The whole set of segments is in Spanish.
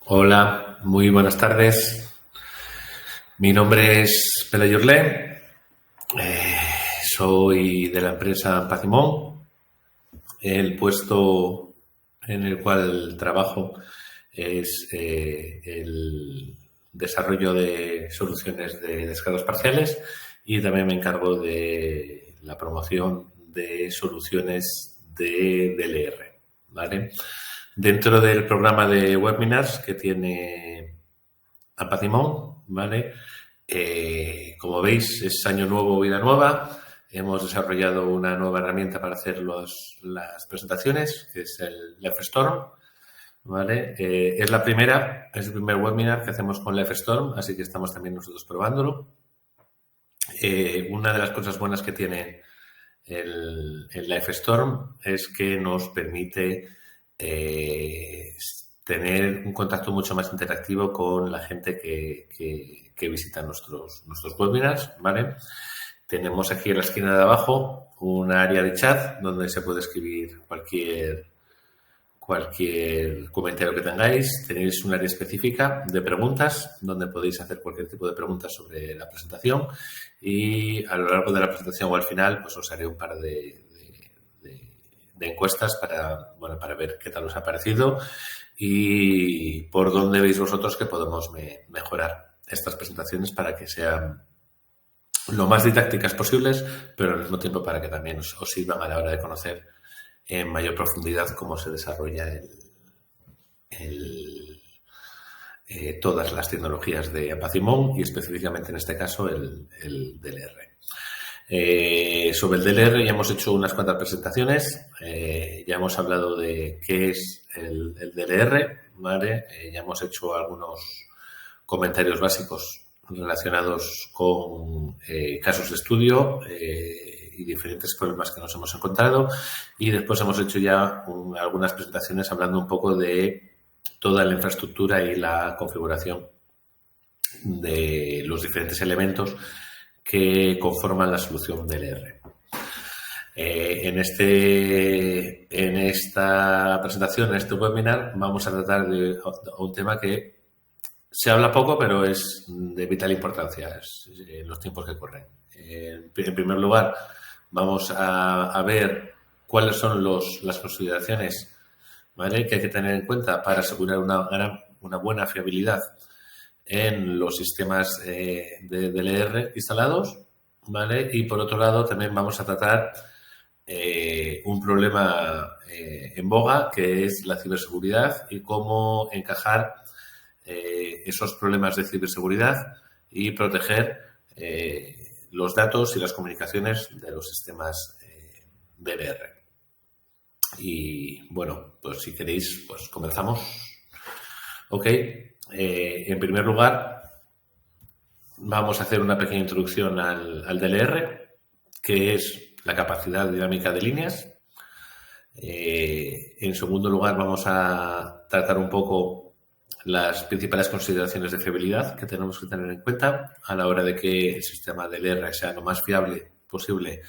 Hola, muy buenas tardes. Mi nombre es Pelayo Urlé, soy de la empresa Pacimón. El puesto en el cual trabajo es el desarrollo de soluciones de descargas parciales y también me encargo de la promoción de soluciones de DLR, ¿vale? Dentro del programa de webinars que tiene Apacimón, ¿vale? Como veis, es año nuevo, vida nueva. Hemos desarrollado una nueva herramienta para hacer las presentaciones, que es el LiveStorm, ¿vale? Es el primer webinar que hacemos con LiveStorm, así que estamos también nosotros probándolo. Una de las cosas buenas que tiene el LiveStorm es que nos permite tener un contacto mucho más interactivo con la gente que visita nuestros webinars, ¿vale? Tenemos aquí en la esquina de abajo un área de chat donde se puede escribir cualquier comentario que tengáis. Tenéis un área específica de preguntas donde podéis hacer cualquier tipo de preguntas sobre la presentación y a lo largo de la presentación o al final pues os haré un par de encuestas para ver qué tal os ha parecido y por dónde veis vosotros que podemos mejorar estas presentaciones para que sean lo más didácticas posibles, pero al mismo tiempo para que también os sirvan a la hora de conocer en mayor profundidad cómo se desarrolla todas las tecnologías de Apacimón y específicamente en este caso el DLR. Sobre el DLR ya hemos hecho unas cuantas presentaciones, ya hemos hablado de qué es el DLR, ¿vale? Ya hemos hecho algunos comentarios básicos relacionados con casos de estudio y diferentes problemas que nos hemos encontrado y después hemos hecho ya algunas presentaciones hablando un poco de toda la infraestructura y la configuración de los diferentes elementos que conforman la solución DLR. En esta presentación, en este webinar, vamos a tratar de un tema que se habla poco, pero es de vital importancia en los tiempos que corren. En primer lugar, vamos a ver cuáles son las consideraciones, ¿vale?, que hay que tener en cuenta para asegurar una buena fiabilidad en los sistemas de DLR instalados, ¿vale? Y por otro lado también vamos a tratar un problema en boga que es la ciberseguridad y cómo encajar esos problemas de ciberseguridad y proteger los datos y las comunicaciones de los sistemas DLR. Y bueno, pues si queréis, pues comenzamos. Ok. En primer lugar, vamos a hacer una pequeña introducción al DLR, que es la capacidad dinámica de líneas. En segundo lugar, vamos a tratar un poco las principales consideraciones de fiabilidad que tenemos que tener en cuenta a la hora de que el sistema DLR sea lo más fiable posible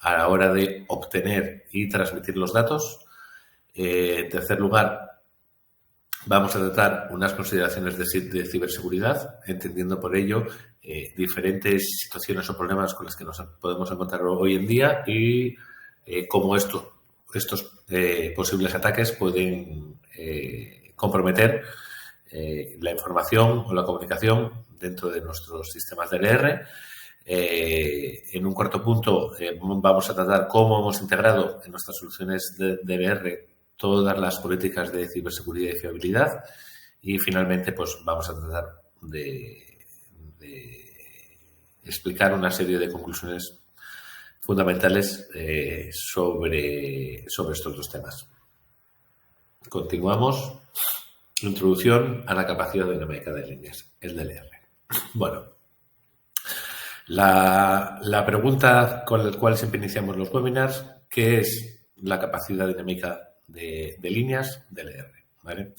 a la hora de obtener y transmitir los datos. En tercer lugar, vamos a tratar unas consideraciones de ciberseguridad, entendiendo por ello diferentes situaciones o problemas con las que nos podemos encontrar hoy en día y cómo estos posibles ataques pueden comprometer la información o la comunicación dentro de nuestros sistemas DLR. En un cuarto punto vamos a tratar cómo hemos integrado en nuestras soluciones de DLR todas las políticas de ciberseguridad y fiabilidad y finalmente pues vamos a tratar de explicar una serie de conclusiones fundamentales sobre estos dos temas. Continuamos. Introducción a la capacidad dinámica de líneas, el DLR. Bueno, la pregunta con la cual siempre iniciamos los webinars, ¿qué es la capacidad dinámica de líneas DLR? ¿Vale?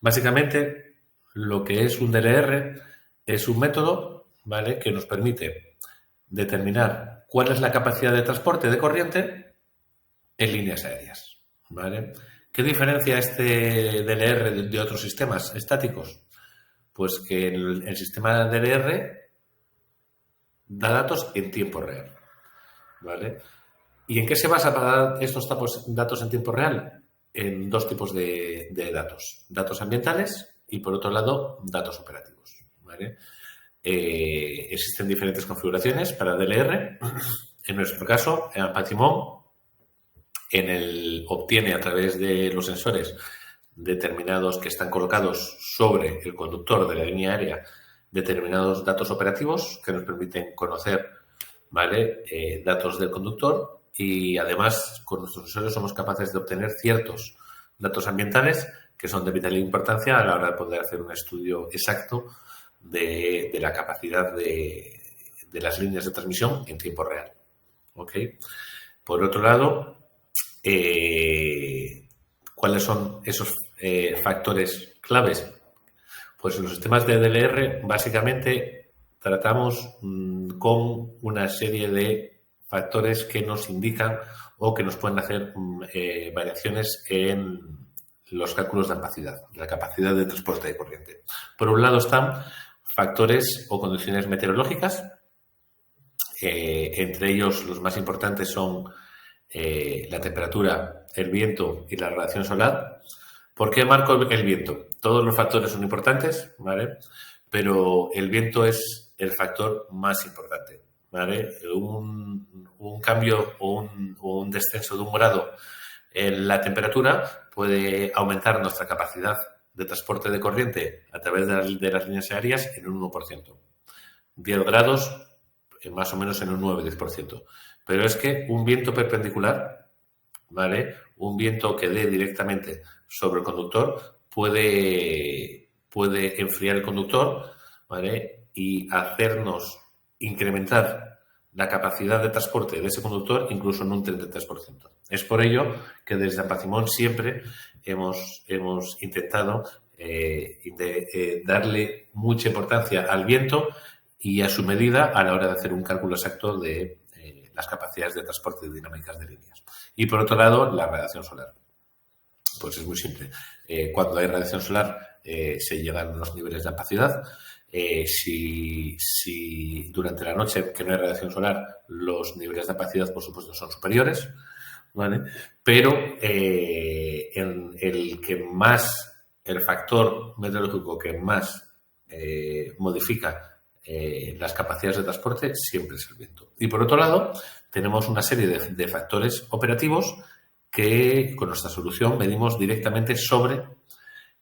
Básicamente, lo que es un DLR es un método, ¿vale?, que nos permite determinar cuál es la capacidad de transporte de corriente en líneas aéreas, ¿vale? ¿Qué diferencia este DLR de otros sistemas estáticos? Pues que el sistema DLR da datos en tiempo real, ¿vale? ¿Y en qué se basa para dar estos datos en tiempo real? En dos tipos de datos. Datos ambientales y, por otro lado, datos operativos, ¿vale? Existen diferentes configuraciones para DLR. En nuestro caso, en Apatimon, obtiene a través de los sensores determinados que están colocados sobre el conductor de la línea aérea determinados datos operativos que nos permiten conocer, ¿vale? Datos del conductor, y además con nuestros sensores somos capaces de obtener ciertos datos ambientales que son de vital importancia a la hora de poder hacer un estudio exacto de la capacidad de las líneas de transmisión en tiempo real. ¿Ok? Por otro lado, ¿cuáles son esos factores claves? Pues en los sistemas de DLR básicamente tratamos con una serie de factores que nos indican o que nos pueden hacer variaciones en los cálculos de capacidad, la capacidad de transporte de corriente. Por un lado están factores o condiciones meteorológicas, entre ellos los más importantes son la temperatura, el viento y la radiación solar. ¿Por qué marco el viento? Todos los factores son importantes, ¿vale? Pero el viento es el factor más importante, ¿vale? Un cambio o un descenso de 1 grado en la temperatura puede aumentar nuestra capacidad de transporte de corriente a través de las líneas aéreas en un 1%. 10 grados más o menos en un 9-10%. Pero es que un viento perpendicular, ¿vale? Un viento que dé directamente sobre el conductor puede enfriar el conductor, ¿vale? Y hacernos incrementar la capacidad de transporte de ese conductor incluso en un 33%. Es por ello que desde Apatimon siempre hemos intentado darle mucha importancia al viento y a su medida a la hora de hacer un cálculo exacto de las capacidades de transporte dinámicas de líneas. Y por otro lado, la radiación solar. Pues es muy simple. Cuando hay radiación solar se llegan a unos niveles de opacidad. Si durante la noche que no hay radiación solar los niveles de opacidad, por supuesto, son superiores, ¿vale? Pero el factor meteorológico que más modifica las capacidades de transporte siempre es el viento. Y por otro lado, tenemos una serie de factores operativos que con nuestra solución medimos directamente sobre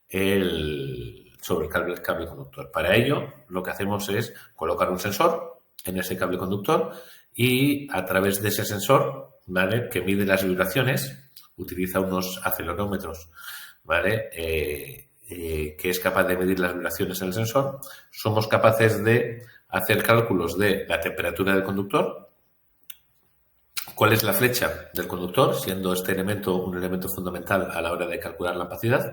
el cable conductor. Para ello, lo que hacemos es colocar un sensor en ese cable conductor y a través de ese sensor, ¿vale?, que mide las vibraciones, utiliza unos acelerómetros, ¿vale?, que es capaz de medir las vibraciones en el sensor. Somos capaces de hacer cálculos de la temperatura del conductor, cuál es la flecha del conductor, siendo este elemento un elemento fundamental a la hora de calcular la opacidad,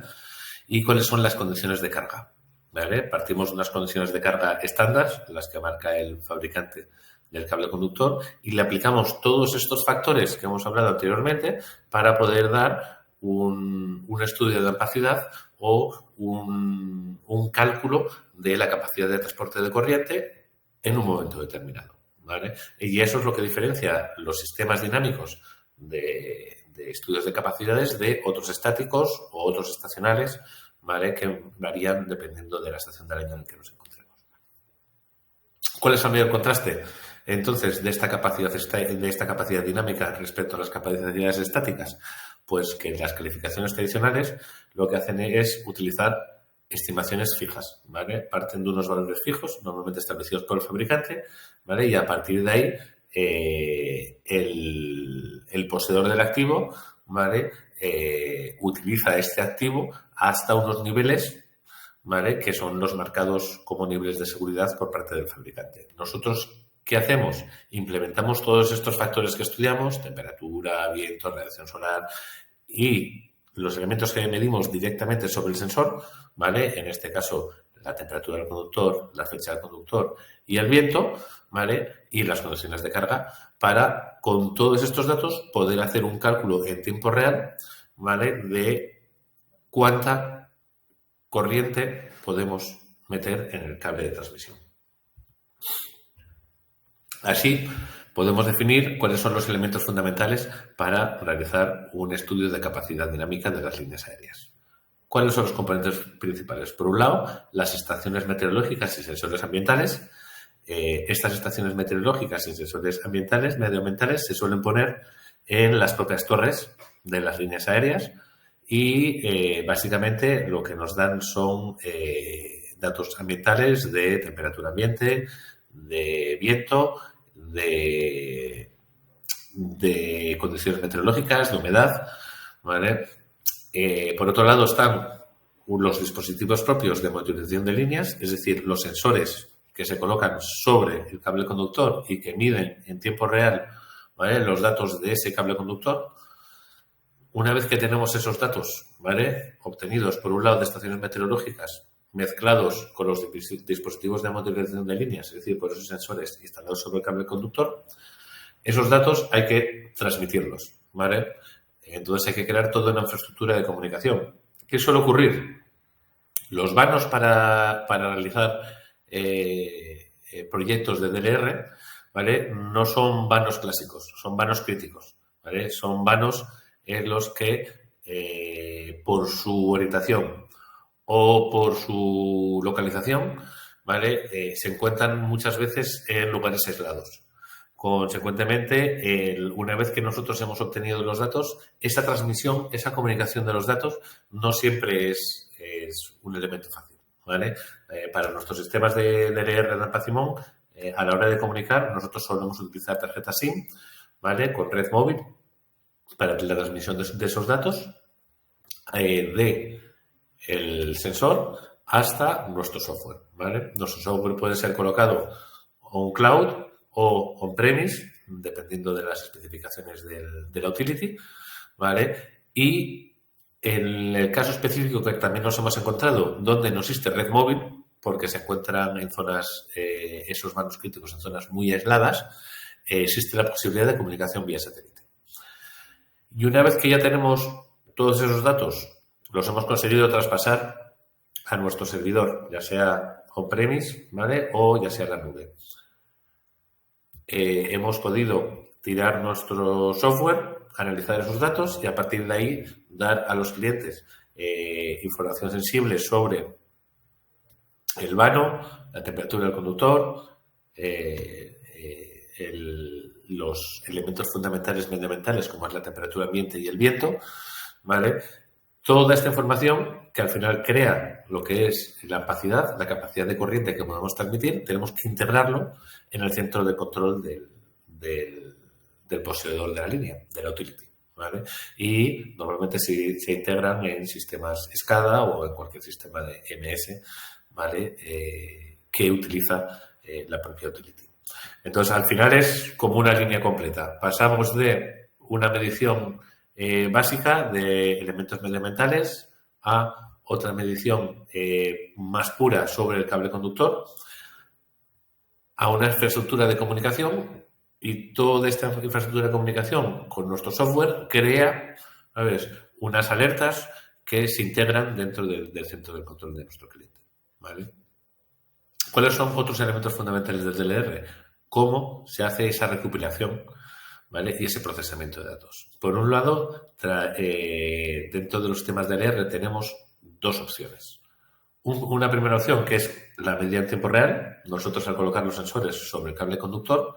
y cuáles son las condiciones de carga, ¿vale? Partimos de unas condiciones de carga estándar, las que marca el fabricante del cable conductor, y le aplicamos todos estos factores que hemos hablado anteriormente para poder dar un estudio de opacidad o un cálculo de la capacidad de transporte de corriente en un momento determinado, ¿vale? Y eso es lo que diferencia los sistemas dinámicos de estudios de capacidades de otros estáticos o otros estacionales, ¿vale?, que varían dependiendo de la estación del año en la que nos encontremos. ¿Cuál es el mayor contraste, entonces, de esta capacidad dinámica respecto a las capacidades estáticas? Pues que las calificaciones tradicionales lo que hacen es utilizar estimaciones fijas, ¿vale? Parten de unos valores fijos, normalmente establecidos por el fabricante, ¿vale? Y a partir de ahí el poseedor del activo, ¿vale?, utiliza este activo hasta unos niveles, ¿vale?, que son los marcados como niveles de seguridad por parte del fabricante. Nosotros, ¿qué hacemos? Implementamos todos estos factores que estudiamos, temperatura, viento, radiación solar, y los elementos que medimos directamente sobre el sensor, ¿vale?, en este caso la temperatura del conductor, la flecha del conductor y el viento, ¿vale?, y las condiciones de carga, para con todos estos datos poder hacer un cálculo en tiempo real, ¿vale?, de cuánta corriente podemos meter en el cable de transmisión. Así, podemos definir cuáles son los elementos fundamentales para realizar un estudio de capacidad dinámica de las líneas aéreas. ¿Cuáles son los componentes principales? Por un lado, las estaciones meteorológicas y sensores ambientales. Estas estaciones meteorológicas y sensores ambientales, medioambientales, se suelen poner en las propias torres de las líneas aéreas y básicamente lo que nos dan son datos ambientales de temperatura ambiente, de viento, de condiciones meteorológicas, de humedad, ¿vale? Por otro lado están los dispositivos propios de monitorización de líneas, es decir, los sensores que se colocan sobre el cable conductor y que miden en tiempo real, ¿vale?, los datos de ese cable conductor. Una vez que tenemos esos datos, ¿vale?, obtenidos por un lado de estaciones meteorológicas mezclados con los dispositivos de monitorización de líneas, es decir, por esos sensores instalados sobre el cable conductor, esos datos hay que transmitirlos, ¿vale? Entonces hay que crear toda una infraestructura de comunicación. ¿Qué suele ocurrir? Los vanos para realizar proyectos de DLR, ¿vale?, no son vanos clásicos, son vanos críticos, ¿vale? Son vanos en los que por su orientación o por su localización, ¿vale?, se encuentran muchas veces en lugares aislados. Consecuentemente, una vez que nosotros hemos obtenido los datos, esa transmisión, esa comunicación de los datos no siempre es un elemento fácil, ¿vale? Para nuestros sistemas de DLR de Ampacimón, a la hora de comunicar, nosotros solemos utilizar tarjetas SIM, ¿vale?, con red móvil para la transmisión de esos datos de el sensor hasta nuestro software, ¿vale? Nuestro software puede ser colocado on cloud o on-premise, dependiendo de las especificaciones de la utility, ¿vale? Y en el caso específico que también nos hemos encontrado, donde no existe red móvil, porque se encuentran en zonas, esos vanos críticos en zonas muy aisladas, existe la posibilidad de comunicación vía satélite. Y una vez que ya tenemos todos esos datos, los hemos conseguido traspasar a nuestro servidor, ya sea on-premise, ¿vale?, o ya sea en la nube. Hemos podido tirar nuestro software, analizar esos datos y a partir de ahí dar a los clientes información sensible sobre el vano, la temperatura del conductor, los elementos fundamentales medioambientales como es la temperatura ambiente y el viento, ¿vale? Toda esta información que al final crea lo que es la capacidad de corriente que podemos transmitir, tenemos que integrarlo en el centro de control del poseedor de la línea, de la utility, ¿vale? Y normalmente se integran en sistemas SCADA o en cualquier sistema de MS, ¿vale?, que utiliza la propia utility. Entonces, al final es como una línea completa. Pasamos de una medición básica de elementos medioambientales a otra medición más pura sobre el cable conductor, a una infraestructura de comunicación y toda esta infraestructura de comunicación con nuestro software crea, ¿sabes?, unas alertas que se integran dentro del centro de control de nuestro cliente, ¿vale? ¿Cuáles son otros elementos fundamentales del DLR? ¿Cómo se hace esa recopilación, ¿vale?, y ese procesamiento de datos? Por un lado, dentro de los sistemas DLR tenemos dos opciones. Una primera opción, que es la medida en tiempo real. Nosotros, al colocar los sensores sobre el cable conductor,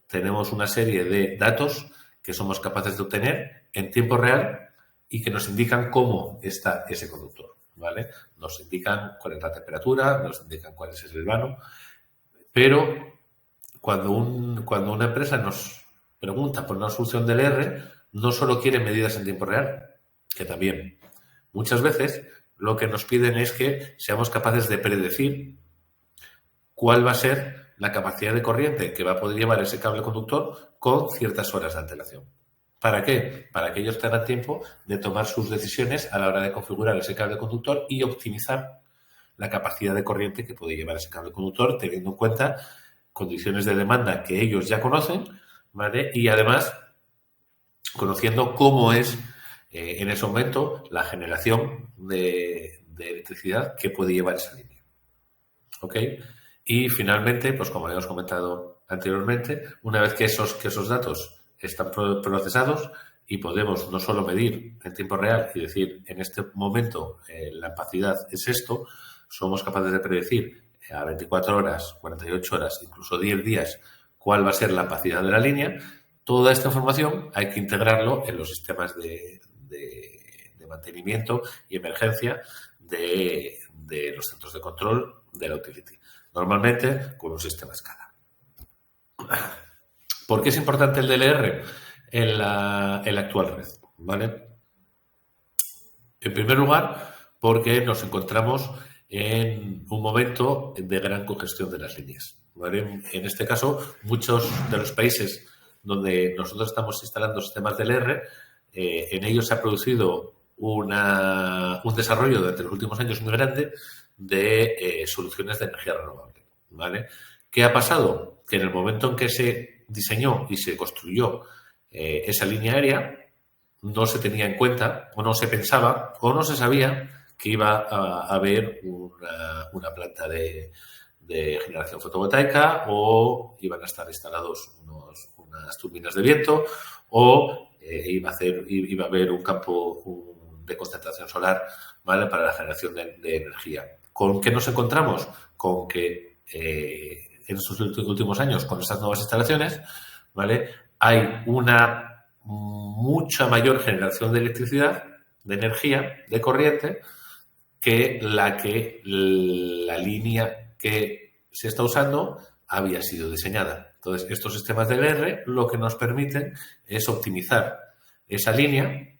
tenemos una serie de datos que somos capaces de obtener en tiempo real y que nos indican cómo está ese conductor, ¿vale? Nos indican cuál es la temperatura, nos indican cuál es el vano, pero cuando una empresa nos pregunta por una solución DLR, no solo quiere medidas en tiempo real, que también. Muchas veces lo que nos piden es que seamos capaces de predecir cuál va a ser la capacidad de corriente que va a poder llevar ese cable conductor con ciertas horas de antelación. ¿Para qué? Para que ellos tengan tiempo de tomar sus decisiones a la hora de configurar ese cable conductor y optimizar la capacidad de corriente que puede llevar ese cable conductor, teniendo en cuenta condiciones de demanda que ellos ya conocen, ¿vale? Y además conociendo cómo es en ese momento la generación de electricidad que puede llevar esa línea. ¿Ok? Y finalmente, pues como habíamos comentado anteriormente, una vez que esos datos están procesados y podemos no solo medir en tiempo real y decir en este momento la opacidad es esto, somos capaces de predecir a 24 horas, 48 horas, incluso 10 días cuál va a ser la opacidad de la línea. Toda esta información hay que integrarlo en los sistemas de mantenimiento y emergencia de los centros de control de la utility. Normalmente con un sistema SCADA. ¿Por qué es importante el DLR en la actual red? ¿Vale? En primer lugar, porque nos encontramos en un momento de gran congestión de las líneas. ¿Vale? En este caso, muchos de los países donde nosotros estamos instalando sistemas DLR, en ellos se ha producido un desarrollo durante los últimos años muy grande de soluciones de energía renovable. ¿Vale? ¿Qué ha pasado? Que en el momento en que se diseñó y se construyó esa línea aérea, no se tenía en cuenta o no se pensaba o no se sabía que iba a haber una planta de generación fotovoltaica o iban a estar instalados unas turbinas de viento o iba a haber un campo de concentración solar, ¿vale?, para la generación de energía. ¿Con qué nos encontramos? Con que en estos últimos años, con estas nuevas instalaciones, ¿vale?, hay una mucha mayor generación de electricidad, de energía, de corriente, que la línea que se está usando había sido diseñada. Entonces, estos sistemas de DLR lo que nos permiten es optimizar esa línea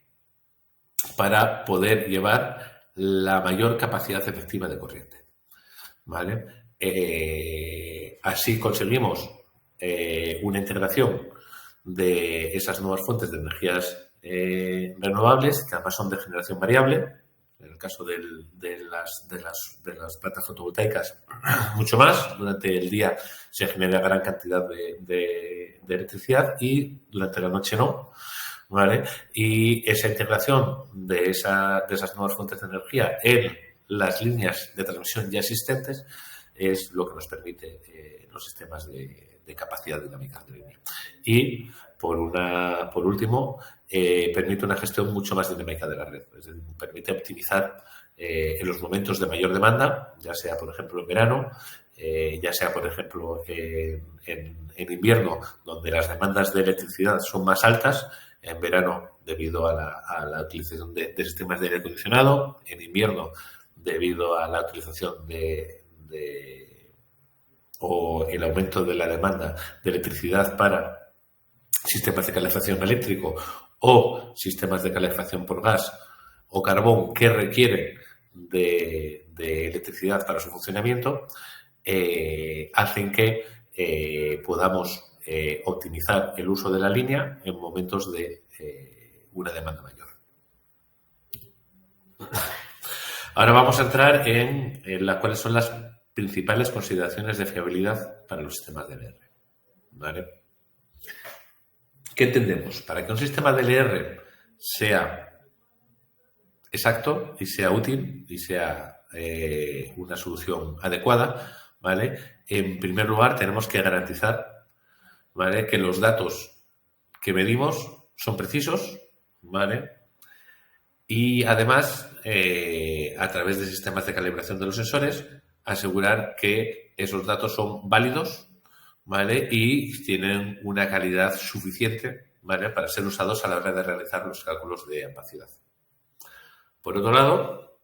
para poder llevar la mayor capacidad efectiva de corriente. ¿Vale? Así conseguimos una integración de esas nuevas fuentes de energías renovables, que además son de generación variable. En el caso de las plantas fotovoltaicas, mucho más. Durante el día se genera gran cantidad de electricidad y durante la noche no. ¿Vale? Y esa integración de esas nuevas fuentes de energía en las líneas de transmisión ya existentes es lo que nos permite los sistemas de capacidad dinámica de línea. Y, por último, permite una gestión mucho más dinámica de la red. Es decir, permite optimizar en los momentos de mayor demanda, ya sea, por ejemplo, en verano, ya sea, por ejemplo, en invierno, donde las demandas de electricidad son más altas, en verano debido a la utilización de sistemas de aire acondicionado, en invierno debido a la utilización o el aumento de la demanda de electricidad para sistemas de calefacción eléctrico o sistemas de calefacción por gas o carbón que requieren de electricidad para su funcionamiento, hacen que podamos optimizar el uso de la línea en momentos de una demanda mayor. Ahora vamos a entrar en cuáles son las principales consideraciones de fiabilidad para los sistemas DLR. ¿Vale? ¿Qué entendemos? Para que un sistema DLR sea exacto y sea útil y sea una solución adecuada, ¿vale? En primer lugar, tenemos que garantizar, ¿vale?, que los datos que medimos son precisos, ¿vale? Y además, a través de sistemas de calibración de los sensores, asegurar que esos datos son válidos, ¿vale?, y tienen una calidad suficiente, ¿vale?, para ser usados a la hora de realizar los cálculos de opacidad. Por otro lado,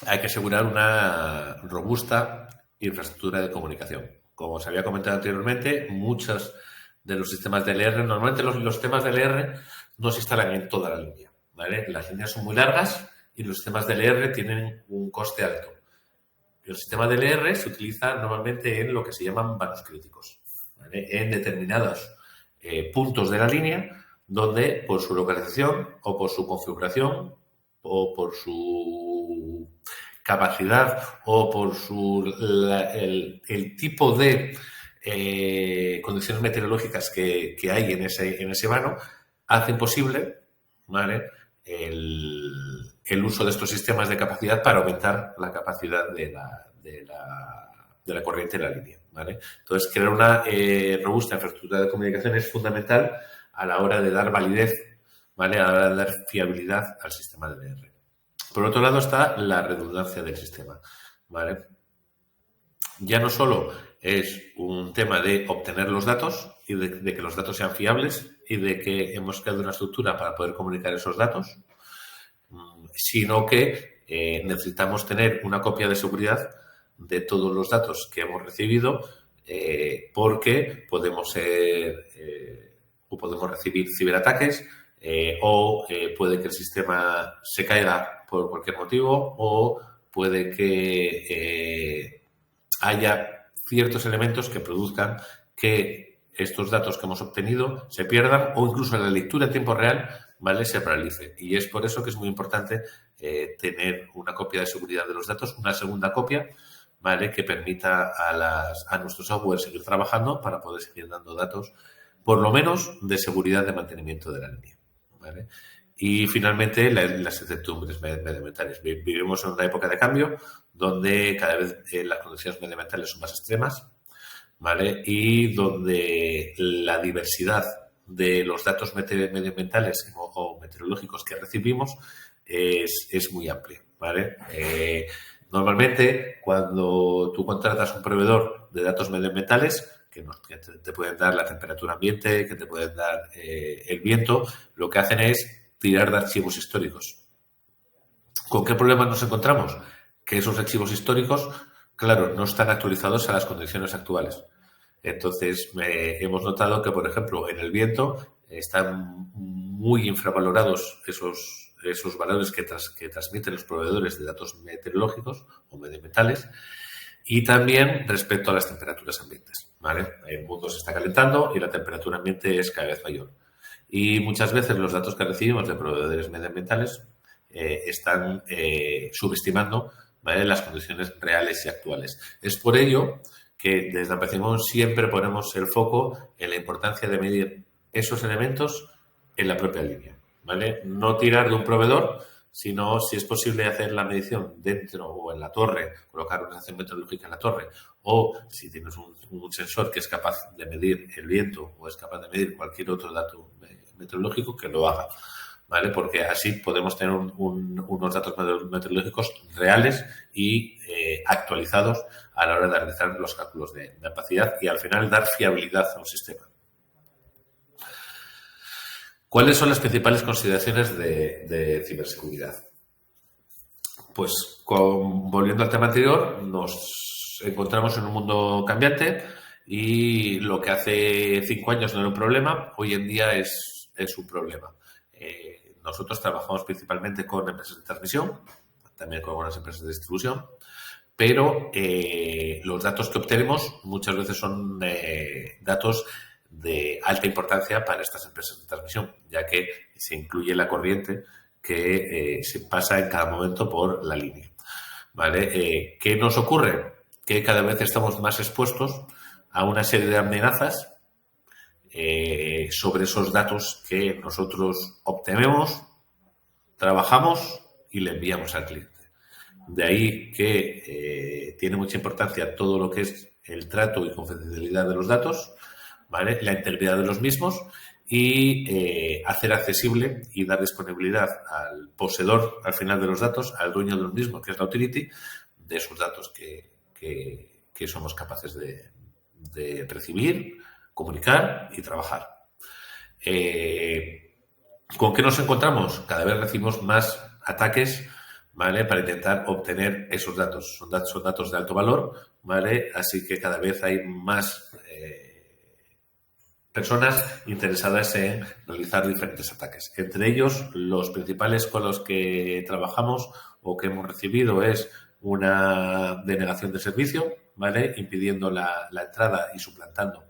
hay que asegurar una robusta infraestructura de comunicación. Como os había comentado anteriormente, muchos de los sistemas DLR, normalmente los sistemas DLR no se instalan en toda la línea, ¿vale? Las líneas son muy largas y los sistemas DLR tienen un coste alto. El sistema DLR se utiliza normalmente en lo que se llaman vanos críticos, ¿vale?, en determinados puntos de la línea donde, por su localización o por su configuración o por su capacidad o por el tipo de condiciones meteorológicas que hay en ese vano, hacen posible, ¿vale? El uso de estos sistemas de capacidad para aumentar la capacidad de la corriente en la línea, ¿vale? Entonces, crear una robusta infraestructura de comunicación es fundamental a la hora de dar validez, ¿vale? A la hora de dar fiabilidad al sistema de DR. Por otro lado está la redundancia del sistema, ¿vale? Ya no solo es un tema de obtener los datos y de que los datos sean fiables y de que hemos creado una estructura para poder comunicar esos datos, sino que necesitamos tener una copia de seguridad de todos los datos que hemos recibido porque podemos ser o podemos recibir ciberataques o puede que el sistema se caiga por cualquier motivo o puede que haya ciertos elementos que produzcan que estos datos que hemos obtenido se pierdan o incluso la lectura en tiempo real, ¿vale?, se paralice. Y es por eso que es muy importante tener una copia de seguridad de los datos, una segunda copia, ¿vale?, que permita a nuestro software seguir trabajando para poder seguir dando datos, por lo menos, de seguridad de mantenimiento de la línea, ¿vale? Y finalmente, las incertidumbres medioambientales. Vivimos en una época de cambio donde cada vez las condiciones medioambientales son más extremas, ¿vale? Y donde la diversidad de los datos medioambientales o meteorológicos que recibimos es muy amplia, ¿vale? Normalmente, cuando tú contratas un proveedor de datos medioambientales, que te pueden dar la temperatura ambiente, que te pueden dar el viento, lo que hacen es tirar de archivos históricos. ¿Con qué problemas nos encontramos? Que esos archivos históricos, claro, no están actualizados a las condiciones actuales. Entonces, hemos notado que, por ejemplo, en el viento están muy infravalorados esos valores que transmiten los proveedores de datos meteorológicos o medioambientales y también respecto a las temperaturas ambientes, ¿vale? El mundo se está calentando y la temperatura ambiente es cada vez mayor. Y muchas veces los datos que recibimos de proveedores medioambientales están subestimando, ¿vale?, las condiciones reales y actuales. Es por ello que desde Ampecimón siempre ponemos el foco en la importancia de medir esos elementos en la propia línea, ¿vale? No tirar de un proveedor, sino si es posible hacer la medición dentro o en la torre, colocar una estación meteorológica en la torre, o si tienes un sensor que es capaz de medir el viento o es capaz de medir cualquier otro dato meteorológico, que lo haga, ¿vale? Porque así podemos tener unos datos meteorológicos reales y actualizados a la hora de realizar los cálculos de capacidad y al final dar fiabilidad a un sistema. ¿Cuáles son las principales consideraciones de ciberseguridad? Pues volviendo al tema anterior, nos encontramos en un mundo cambiante y lo que hace 5 años no era un problema, hoy en día es un problema. Nosotros trabajamos principalmente con empresas de transmisión, también con algunas empresas de distribución, pero los datos que obtenemos muchas veces son datos de alta importancia para estas empresas de transmisión, ya que se incluye la corriente que se pasa en cada momento por la línea, ¿vale? ¿Qué nos ocurre? Que cada vez estamos más expuestos a una serie de amenazas sobre esos datos que nosotros obtenemos, trabajamos y le enviamos al cliente. De ahí que tiene mucha importancia todo lo que es el trato y confidencialidad de los datos, ¿vale?, la integridad de los mismos y hacer accesible y dar disponibilidad al poseedor, al final de los datos, al dueño de los mismos, que es la utility, de esos datos que somos capaces de recibir, comunicar y trabajar. ¿Con qué nos encontramos? Cada vez recibimos más ataques, ¿vale?, para intentar obtener esos datos. Son datos de alto valor, ¿vale? Así que cada vez hay más personas interesadas en realizar diferentes ataques. Entre ellos, los principales con los que trabajamos o que hemos recibido es una denegación de servicio, ¿vale?, impidiendo la entrada y suplantando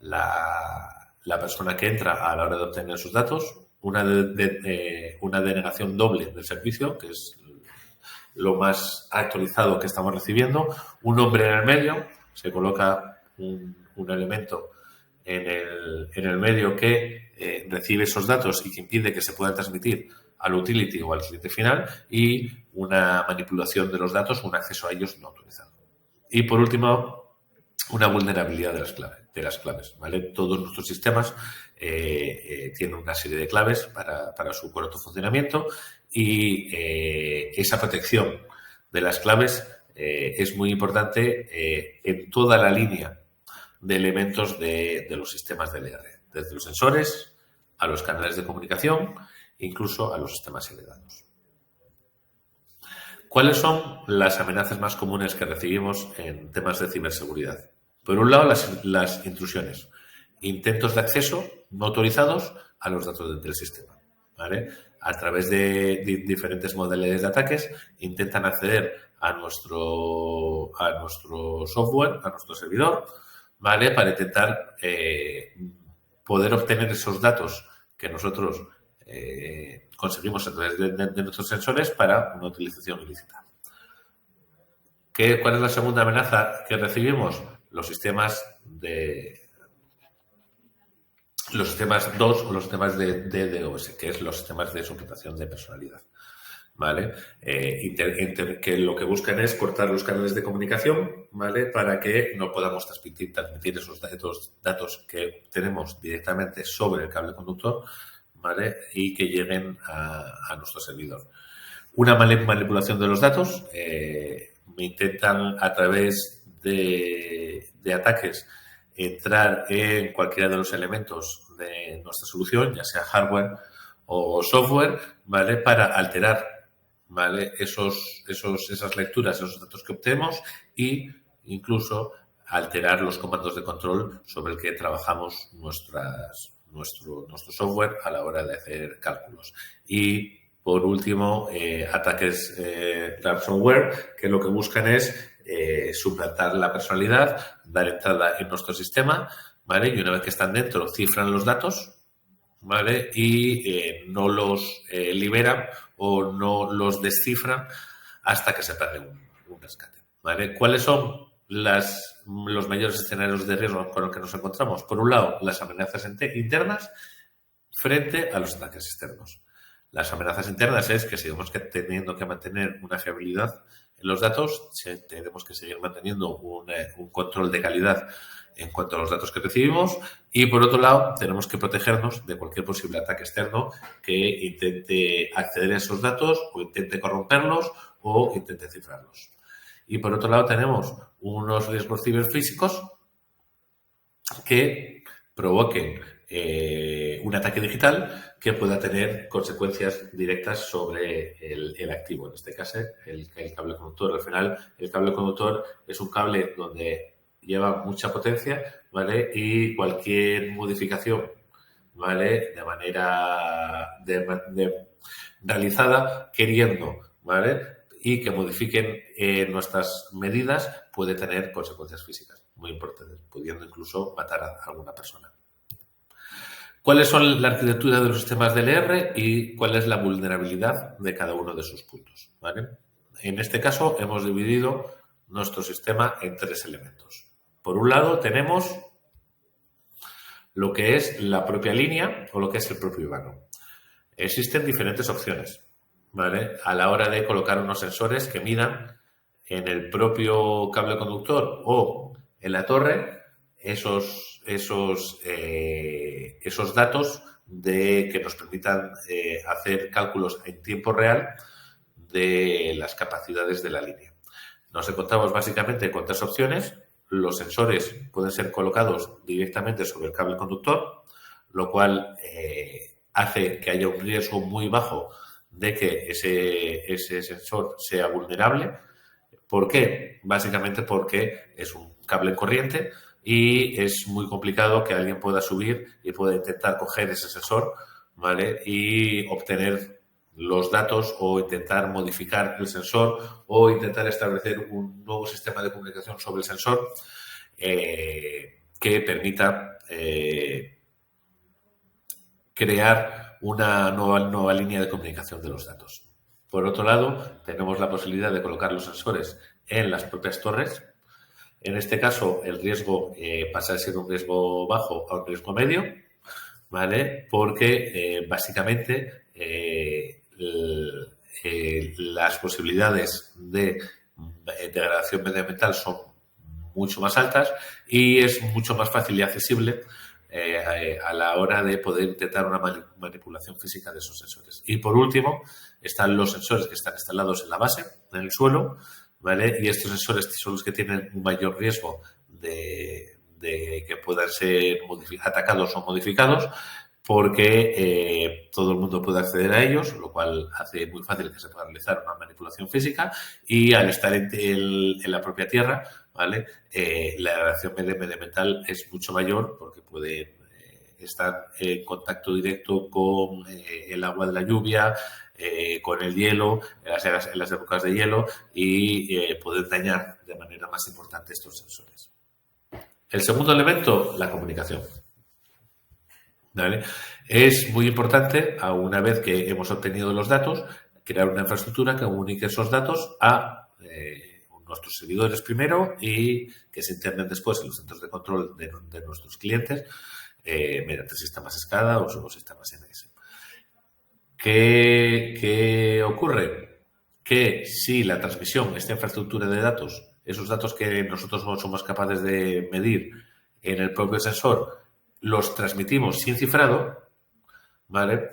la persona que entra a la hora de obtener sus datos, una denegación doble del servicio, que es lo más actualizado que estamos recibiendo, un nombre en el medio, se coloca un elemento en el medio que recibe esos datos y que impide que se puedan transmitir al utility o al cliente final, y una manipulación de los datos, un acceso a ellos no autorizado. Y por último, una vulnerabilidad de las claves, ¿vale? Todos nuestros sistemas tienen una serie de claves para su correcto funcionamiento, y esa protección de las claves es muy importante en toda la línea de elementos de los sistemas de LR, desde los sensores a los canales de comunicación, incluso a los sistemas heredados. ¿Cuáles son las amenazas más comunes que recibimos en temas de ciberseguridad? Por un lado, las intrusiones, intentos de acceso no autorizados a los datos del sistema, ¿vale? A través de diferentes modelos de ataques intentan acceder a nuestro software, a nuestro servidor, ¿vale? Para intentar poder obtener esos datos que nosotros conseguimos a través de nuestros sensores para una utilización ilícita. ¿Cuál es la segunda amenaza que recibimos? Los sistemas 2 o los sistemas de DDoS, que es los sistemas de suplantación de personalidad, ¿vale? Que lo que buscan es cortar los canales de comunicación, ¿vale? Para que no podamos transmitir esos datos que tenemos directamente sobre el cable conductor, ¿vale? Y que lleguen a nuestro servidor. Una manipulación de los datos. Me intentan, a través de ataques, entrar en cualquiera de los elementos de nuestra solución, ya sea hardware o software, ¿vale? Para alterar, ¿vale? Esas lecturas, esos datos que obtenemos, y incluso alterar los comandos de control sobre el que trabajamos nuestro software a la hora de hacer cálculos. Y por último, ataques ransomware, que lo que buscan es suplantar la personalidad, dar entrada en nuestro sistema, ¿vale? Y una vez que están dentro, cifran los datos, ¿vale? Y no los liberan o no los descifran hasta que se pierde un rescate, ¿vale? ¿Cuáles son los mayores escenarios de riesgo con los que nos encontramos? Por un lado, las amenazas internas frente a los ataques externos. Las amenazas internas es que seguimos teniendo que mantener una fiabilidad en los datos, tenemos que seguir manteniendo un control de calidad en cuanto a los datos que recibimos, y por otro lado tenemos que protegernos de cualquier posible ataque externo que intente acceder a esos datos o intente corromperlos o intente cifrarlos. Y por otro lado tenemos unos riesgos ciberfísicos que provoquen un ataque digital que pueda tener consecuencias directas sobre el activo. En este caso, el cable conductor. Al final, el cable conductor es un cable donde lleva mucha potencia, ¿vale? Y cualquier modificación, ¿vale? De manera realizada, queriendo, ¿vale? Y que modifiquen nuestras medidas, puede tener consecuencias físicas muy importantes, pudiendo incluso matar a alguna persona. ¿Cuáles son la arquitectura de los sistemas DLR y cuál es la vulnerabilidad de cada uno de sus puntos, ¿vale? En este caso hemos dividido nuestro sistema en 3 elementos. Por un lado tenemos lo que es la propia línea o lo que es el propio vano. Existen diferentes opciones, ¿vale? A la hora de colocar unos sensores que midan en el propio cable conductor o en la torre esos datos que nos permitan hacer cálculos en tiempo real de las capacidades de la línea. Nos encontramos básicamente con 3 opciones. Los sensores pueden ser colocados directamente sobre el cable conductor, lo cual hace que haya un riesgo muy bajo de que ese sensor sea vulnerable. ¿Por qué? Básicamente porque es un cable en corriente y es muy complicado que alguien pueda subir y pueda intentar coger ese sensor, ¿vale? Y obtener los datos o intentar modificar el sensor o intentar establecer un nuevo sistema de comunicación sobre el sensor que permita crear una nueva línea de comunicación de los datos. Por otro lado, tenemos la posibilidad de colocar los sensores en las propias torres, En este caso, el riesgo pasa de ser un riesgo bajo a un riesgo medio, ¿vale? Porque básicamente las posibilidades de degradación medioambiental son mucho más altas y es mucho más fácil y accesible a la hora de poder intentar una manipulación física de esos sensores. Y por último, están los sensores que están instalados en la base, en el suelo, ¿vale? Y estos sensores son los que tienen un mayor riesgo de que puedan ser atacados o modificados, porque todo el mundo puede acceder a ellos, lo cual hace muy fácil que se pueda realizar una manipulación física, y al estar en la propia tierra, ¿vale? La degradación medioambiental es mucho mayor porque puede estar en contacto directo con el agua de la lluvia, con el hielo, en las épocas de hielo, y poder dañar de manera más importante estos sensores. El segundo elemento, la comunicación. ¿Vale? Es muy importante, una vez que hemos obtenido los datos, crear una infraestructura que comunique esos datos a nuestros servidores primero y que se internen después en los centros de control de nuestros clientes mediante sistemas SCADA o sistemas NS. ¿Qué ocurre? Que si la transmisión, esta infraestructura de datos, esos datos que nosotros no somos capaces de medir en el propio sensor, los transmitimos sin cifrado, ¿vale?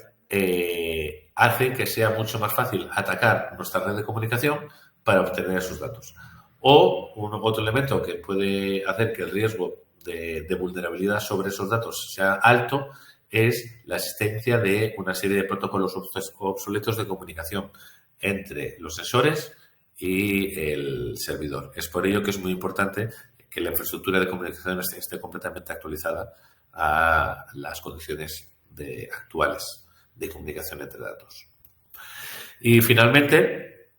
Hace que sea mucho más fácil atacar nuestra red de comunicación para obtener esos datos. O otro elemento que puede hacer que el riesgo de vulnerabilidad sobre esos datos sea alto es la existencia de una serie de protocolos obsoletos de comunicación entre los sensores y el servidor. Es por ello que es muy importante que la infraestructura de comunicación esté completamente actualizada a las condiciones actuales de comunicación entre datos. Y finalmente,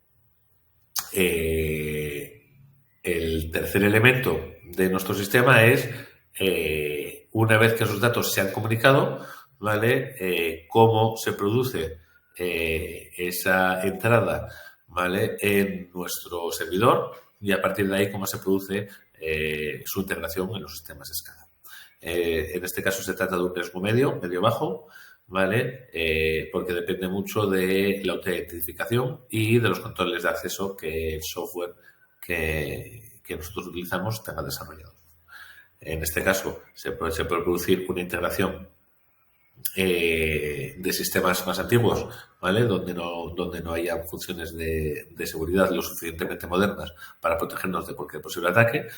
el tercer elemento de nuestro sistema es, una vez que esos datos se han comunicado, ¿vale? Cómo se produce esa entrada, ¿vale? En nuestro servidor, y a partir de ahí cómo se produce su integración en los sistemas SCADA. En este caso se trata de un riesgo medio-bajo, ¿vale? Porque depende mucho de la autentificación y de los controles de acceso que el software que nosotros utilizamos tenga desarrollado. En este caso se puede producir una integración de sistemas más antiguos, ¿vale? Donde no haya funciones de seguridad lo suficientemente modernas para protegernos de cualquier posible ataque.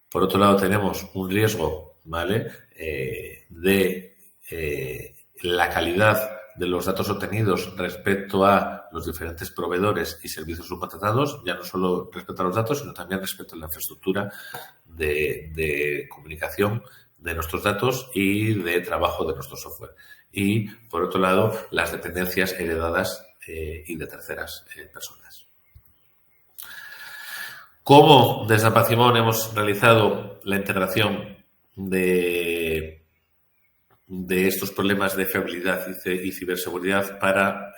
Por otro lado, tenemos un riesgo, ¿vale? De la calidad de los datos obtenidos respecto a los diferentes proveedores y servicios subcontratados, ya no solo respecto a los datos, sino también respecto a la infraestructura de comunicación de nuestros datos y de trabajo de nuestro software. Y, por otro lado, las dependencias heredadas y de terceras personas. ¿Cómo desde Apacimón hemos realizado la integración de estos problemas de fiabilidad y ciberseguridad para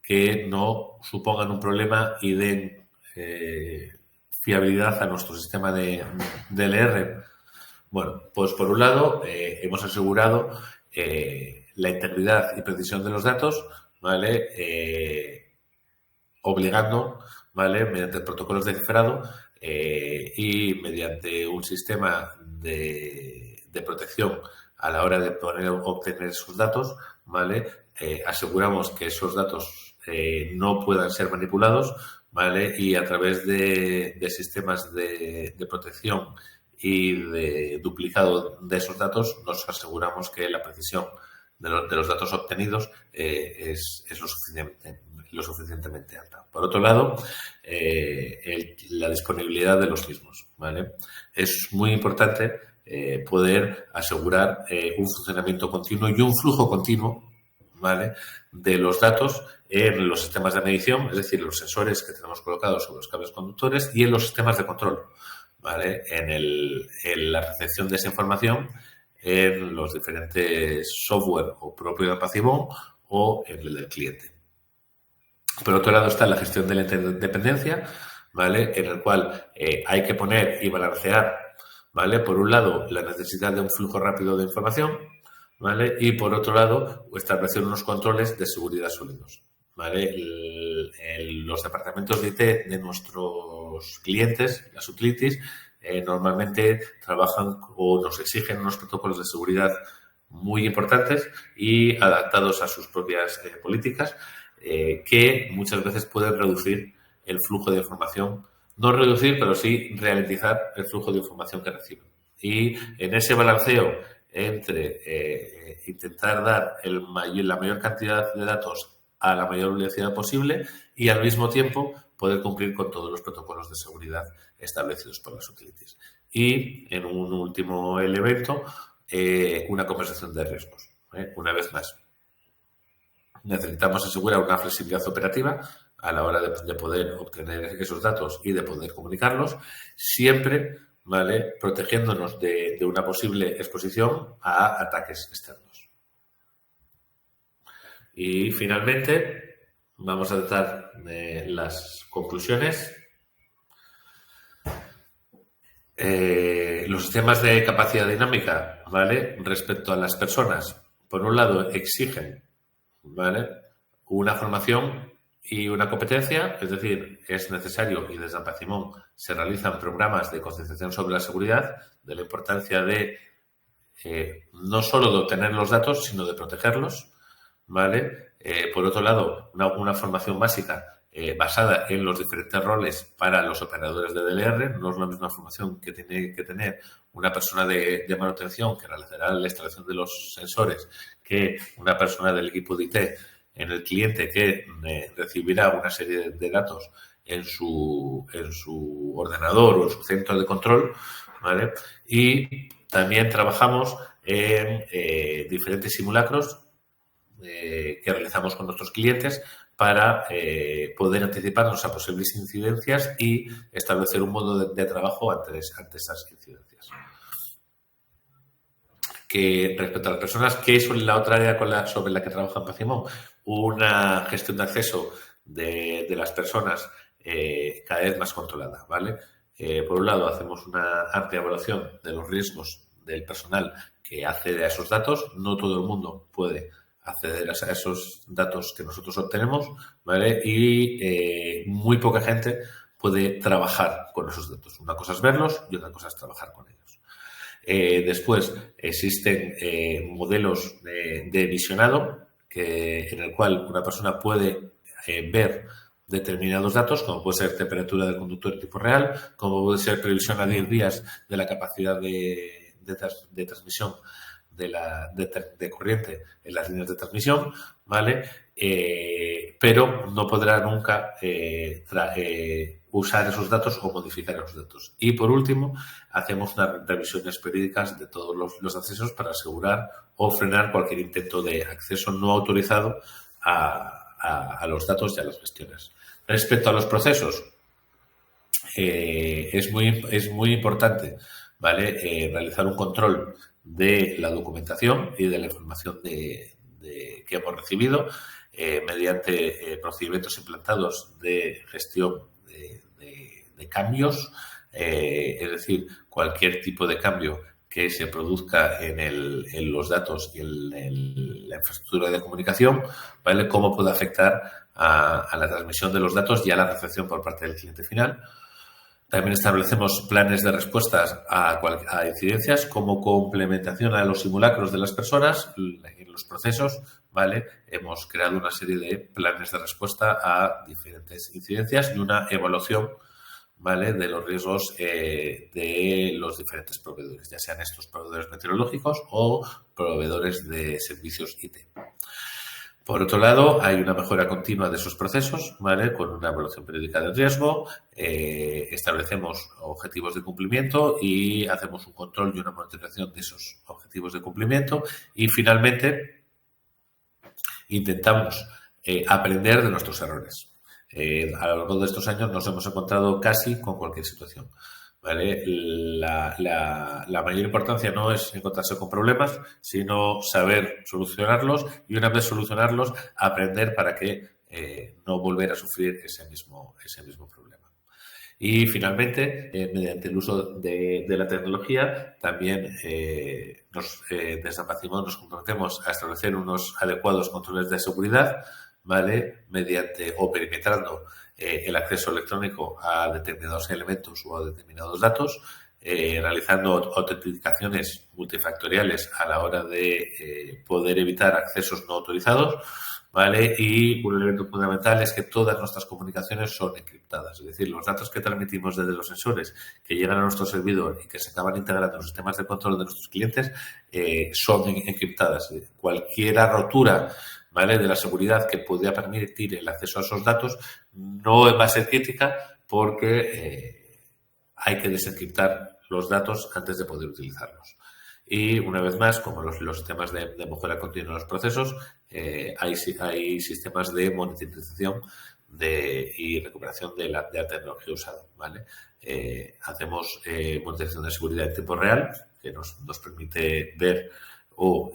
que no supongan un problema y den fiabilidad a nuestro sistema de DLR? Bueno, pues por un lado hemos asegurado la integridad y precisión de los datos, ¿vale? Obligando, ¿vale? Mediante protocolos de cifrado y mediante un sistema de protección a la hora de obtener esos datos, ¿vale? Aseguramos que esos datos no puedan ser manipulados, ¿vale? Y a través de sistemas de protección y de duplicado de esos datos nos aseguramos que la precisión de los datos obtenidos es lo suficientemente alta. Por otro lado, la disponibilidad de los mismos, ¿vale? Es muy importante poder asegurar un funcionamiento continuo y un flujo continuo, ¿vale? De los datos en los sistemas de medición, es decir, los sensores que tenemos colocados sobre los cables conductores y en los sistemas de control, ¿vale? En la recepción de esa información en los diferentes software o propio de Apacimón o en el del cliente. Por otro lado está la gestión de la interdependencia, ¿vale? En el cual hay que poner y balancear, ¿vale? Por un lado, la necesidad de un flujo rápido de información, ¿vale? Y por otro lado, establecer unos controles de seguridad sólidos, ¿vale? Los departamentos de IT de nuestros clientes, las utilities, normalmente trabajan o nos exigen unos protocolos de seguridad muy importantes y adaptados a sus propias políticas, que muchas veces pueden reducir el flujo de información. No reducir, pero sí ralentizar el flujo de información que reciben. Y en ese balanceo entre intentar dar la mayor cantidad de datos a la mayor velocidad posible y al mismo tiempo poder cumplir con todos los protocolos de seguridad establecidos por las utilities. Y en un último elemento, una compensación de riesgos. Una vez más, necesitamos asegurar una flexibilidad operativa a la hora de poder obtener esos datos y de poder comunicarlos, siempre, ¿vale?, protegiéndonos de una posible exposición a ataques externos. Y finalmente, vamos a tratar de las conclusiones. Los sistemas de capacidad dinámica, ¿vale?, respecto a las personas, por un lado, exigen, ¿vale?, una formación y una competencia, es decir, es necesario, y desde Ampacimón se realizan programas de concienciación sobre la seguridad, de la importancia de no solo de obtener los datos, sino de protegerlos, ¿vale? Por otro lado, una formación básica basada en los diferentes roles para los operadores de DLR. No es la misma formación que tiene que tener una persona de manutención que realizará la instalación de los sensores que una persona del equipo de IT en el cliente que recibirá una serie de datos en su ordenador o en su centro de control, ¿vale? Y también trabajamos en diferentes simulacros que realizamos con nuestros clientes para poder anticiparnos a posibles incidencias y establecer un modo de trabajo ante esas incidencias. Que respecto a las personas, ¿qué es la otra área sobre la que trabaja Ampacimón? Una gestión de acceso de las personas cada vez más controlada, ¿vale? Por un lado, hacemos una amplia evaluación de los riesgos del personal que accede a esos datos. No todo el mundo puede acceder a esos datos que nosotros obtenemos, ¿vale? Y muy poca gente puede trabajar con esos datos. Una cosa es verlos y otra cosa es trabajar con ellos. Después existen modelos de visionado en el cual una persona puede ver determinados datos, como puede ser temperatura del conductor en tiempo real, como puede ser previsión a 10 días de la capacidad de transmisión de corriente en las líneas de transmisión, ¿vale? Pero no podrá nunca usar esos datos o modificar esos datos. Y por último, hacemos unas revisiones periódicas de todos los accesos para asegurar o frenar cualquier intento de acceso no autorizado a los datos y a las gestiones. Respecto a los procesos, es muy importante, ¿vale?, realizar un control de la documentación y de la información que hemos recibido mediante procedimientos implantados de gestión de cambios, es decir, cualquier tipo de cambio que se produzca en los datos y en la infraestructura de comunicación, ¿vale?, cómo puede afectar a la transmisión de los datos y a la recepción por parte del cliente final. También establecemos planes de respuestas a incidencias como complementación a los simulacros de las personas en los procesos, ¿vale? Hemos creado una serie de planes de respuesta a diferentes incidencias y una evaluación, ¿vale?, de los riesgos de los diferentes proveedores, ya sean estos proveedores meteorológicos o proveedores de servicios IT. Por otro lado, hay una mejora continua de esos procesos, ¿vale?, con una evaluación periódica del riesgo, establecemos objetivos de cumplimiento y hacemos un control y una monitorización de esos objetivos de cumplimiento y, finalmente, intentamos aprender de nuestros errores. A lo largo de estos años nos hemos encontrado casi con cualquier situación, ¿vale? La mayor importancia no es encontrarse con problemas, sino saber solucionarlos y, una vez solucionarlos, aprender para que no volver a sufrir ese mismo problema. Y finalmente, mediante el uso de la tecnología, también desde Apatimón nos comprometemos a establecer unos adecuados controles de seguridad, ¿vale? Mediante o perimetrando el acceso electrónico a determinados elementos o a determinados datos, realizando autenticaciones multifactoriales a la hora de poder evitar accesos no autorizados, ¿vale? Y un elemento fundamental es que todas nuestras comunicaciones son encriptadas. Es decir, los datos que transmitimos desde los sensores que llegan a nuestro servidor y que se acaban integrando en los sistemas de control de nuestros clientes son encriptadas. Cualquier rotura, ¿vale?, de la seguridad que pudiera permitir el acceso a esos datos no va a ser crítica porque hay que desencriptar los datos antes de poder utilizarlos. Y una vez más, como los sistemas de mejora continua de los procesos, hay sistemas de monitorización y recuperación de la tecnología usada, ¿vale? Hacemos monitorización de seguridad en tiempo real, que nos permite ver o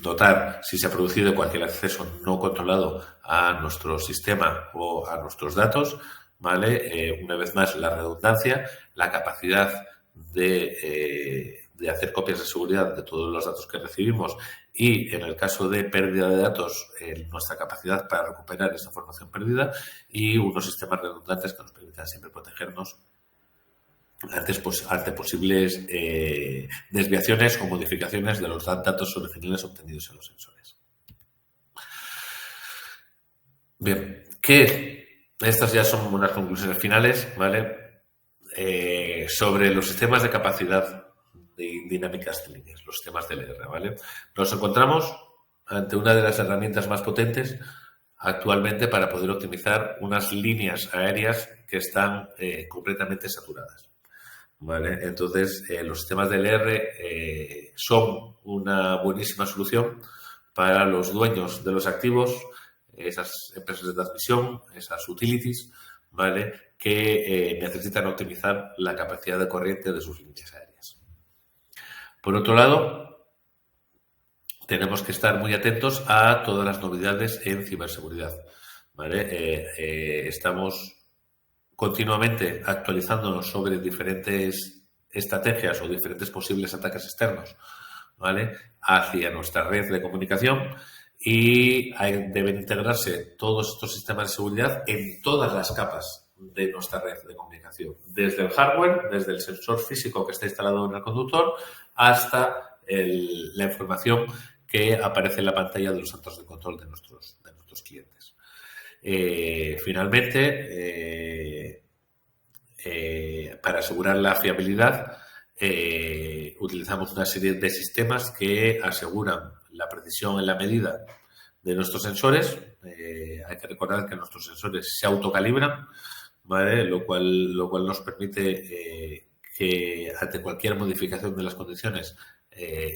notar si se ha producido cualquier acceso no controlado a nuestro sistema o a nuestros datos, ¿vale? Una vez más, la redundancia, la capacidad de hacer copias de seguridad de todos los datos que recibimos y, en el caso de pérdida de datos, nuestra capacidad para recuperar esa información perdida y unos sistemas redundantes que nos permitan siempre protegernos ante posibles desviaciones o modificaciones de los datos originales obtenidos en los sensores. Bien, estas ya son unas conclusiones finales, ¿vale? Sobre los sistemas de capacidad de dinámicas de líneas, los sistemas de LR, ¿vale? Nos encontramos ante una de las herramientas más potentes actualmente para poder optimizar unas líneas aéreas que están completamente saturadas, ¿vale? Entonces, los sistemas de LR son una buenísima solución para los dueños de los activos, esas empresas de transmisión, esas utilities, ¿vale?, que necesitan optimizar la capacidad de corriente de sus líneas aéreas. Por otro lado, tenemos que estar muy atentos a todas las novedades en ciberseguridad, ¿vale? Estamos continuamente actualizándonos sobre diferentes estrategias o diferentes posibles ataques externos, ¿vale?, hacia nuestra red de comunicación y deben integrarse todos estos sistemas de seguridad en todas las capas de nuestra red de comunicación, desde el hardware, desde el sensor físico que está instalado en el conductor hasta la información que aparece en la pantalla de los centros de control de nuestros clientes. Finalmente, para asegurar la fiabilidad, utilizamos una serie de sistemas que aseguran la precisión en la medida de nuestros sensores. Hay que recordar que nuestros sensores se autocalibran, ¿vale?, lo cual nos permite que ante cualquier modificación de las condiciones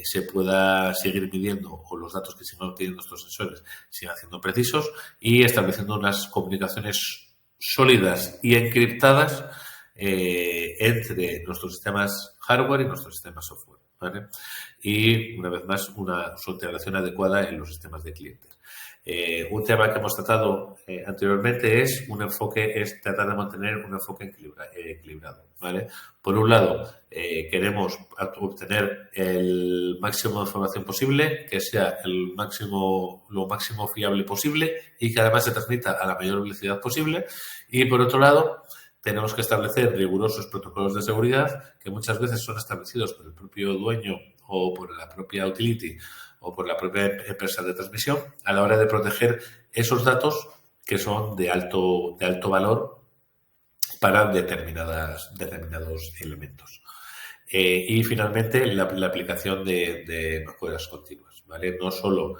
se pueda seguir midiendo o los datos que sigan obteniendo nuestros sensores sigan siendo precisos y estableciendo unas comunicaciones sólidas y encriptadas entre nuestros sistemas hardware y nuestros sistemas software, ¿vale? Y, una vez más, su integración adecuada en los sistemas de clientes. Un tema que hemos tratado anteriormente es tratar de mantener un enfoque equilibrado, ¿vale? Por un lado, queremos obtener el máximo de información posible, que sea lo máximo fiable posible y que además se transmita a la mayor velocidad posible. Y, por otro lado, tenemos que establecer rigurosos protocolos de seguridad que muchas veces son establecidos por el propio dueño o por la propia utility o por la propia empresa de transmisión a la hora de proteger esos datos que son de alto valor para determinados elementos. Y finalmente la aplicación de mejoras continuas, ¿vale? No solo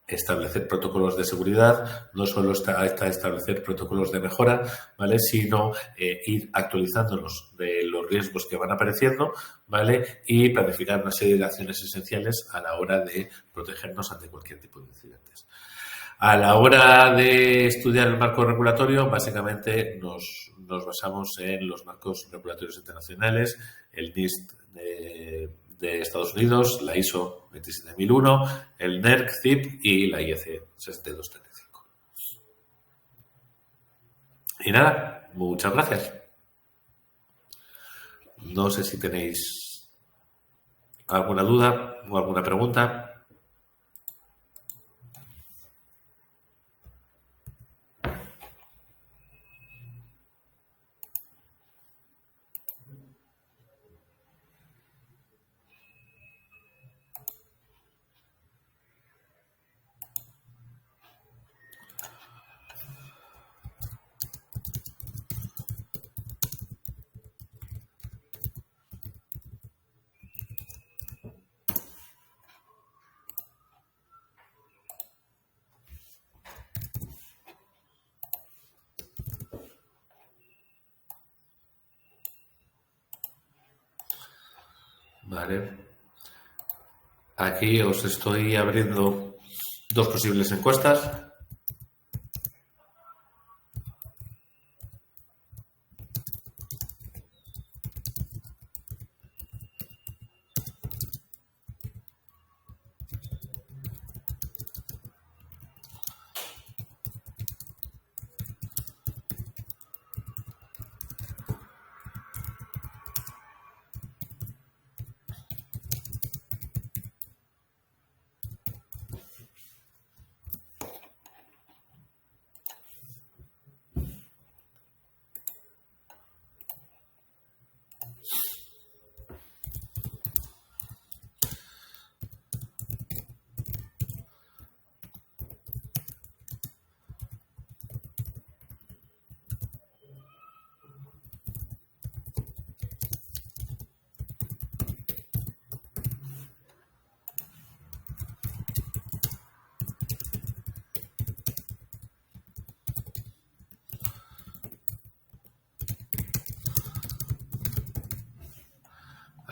establecer protocolos de seguridad, no solo establecer protocolos de mejora, ¿vale?, sino ir actualizándonos de los riesgos que van apareciendo, ¿vale?, y planificar una serie de acciones esenciales a la hora de protegernos ante cualquier tipo de incidentes. A la hora de estudiar el marco regulatorio, básicamente nos basamos en los marcos regulatorios internacionales, el NIST de Estados Unidos, la ISO 27001, el NERC, CIP y la IEC 60235. Y nada, muchas gracias. No sé si tenéis alguna duda o alguna pregunta. Vale. Aquí os estoy abriendo dos posibles encuestas.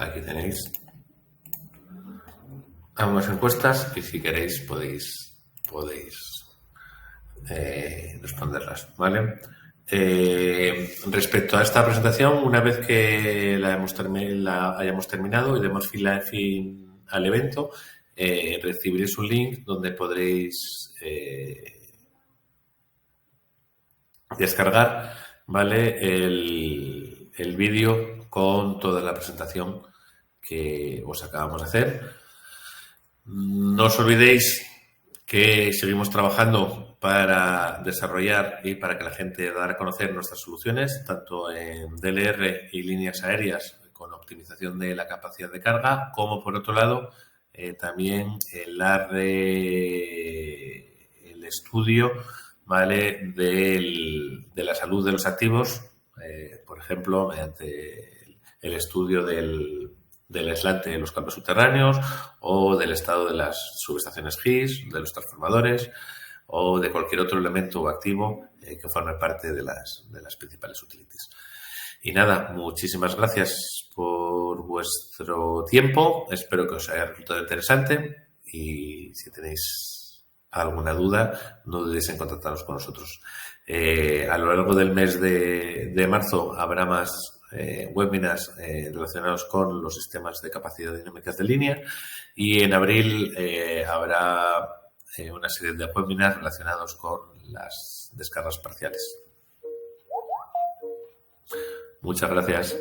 Aquí tenéis ambas encuestas y si queréis podéis responderlas, ¿vale? Respecto a esta presentación, una vez que la hayamos terminado y demos fin al evento, recibiréis un link donde podréis descargar, ¿vale? El vídeo con toda la presentación que os acabamos de hacer. No os olvidéis que seguimos trabajando para desarrollar y para que la gente dar a conocer nuestras soluciones, tanto en DLR y líneas aéreas con optimización de la capacidad de carga, como por otro lado también el estudio, ¿vale? de la salud de los activos, por ejemplo, mediante el estudio del aislante de los cables subterráneos o del estado de las subestaciones GIS, de los transformadores o de cualquier otro elemento o activo que forme parte de las principales utilities. Y nada, muchísimas gracias por vuestro tiempo. Espero que os haya resultado interesante y si tenéis alguna duda, no dudéis en contactaros con nosotros. A lo largo del mes de marzo habrá más webinars relacionados con los sistemas de capacidad dinámicas de línea y en abril habrá una serie de webinars relacionados con las descargas parciales. Muchas gracias.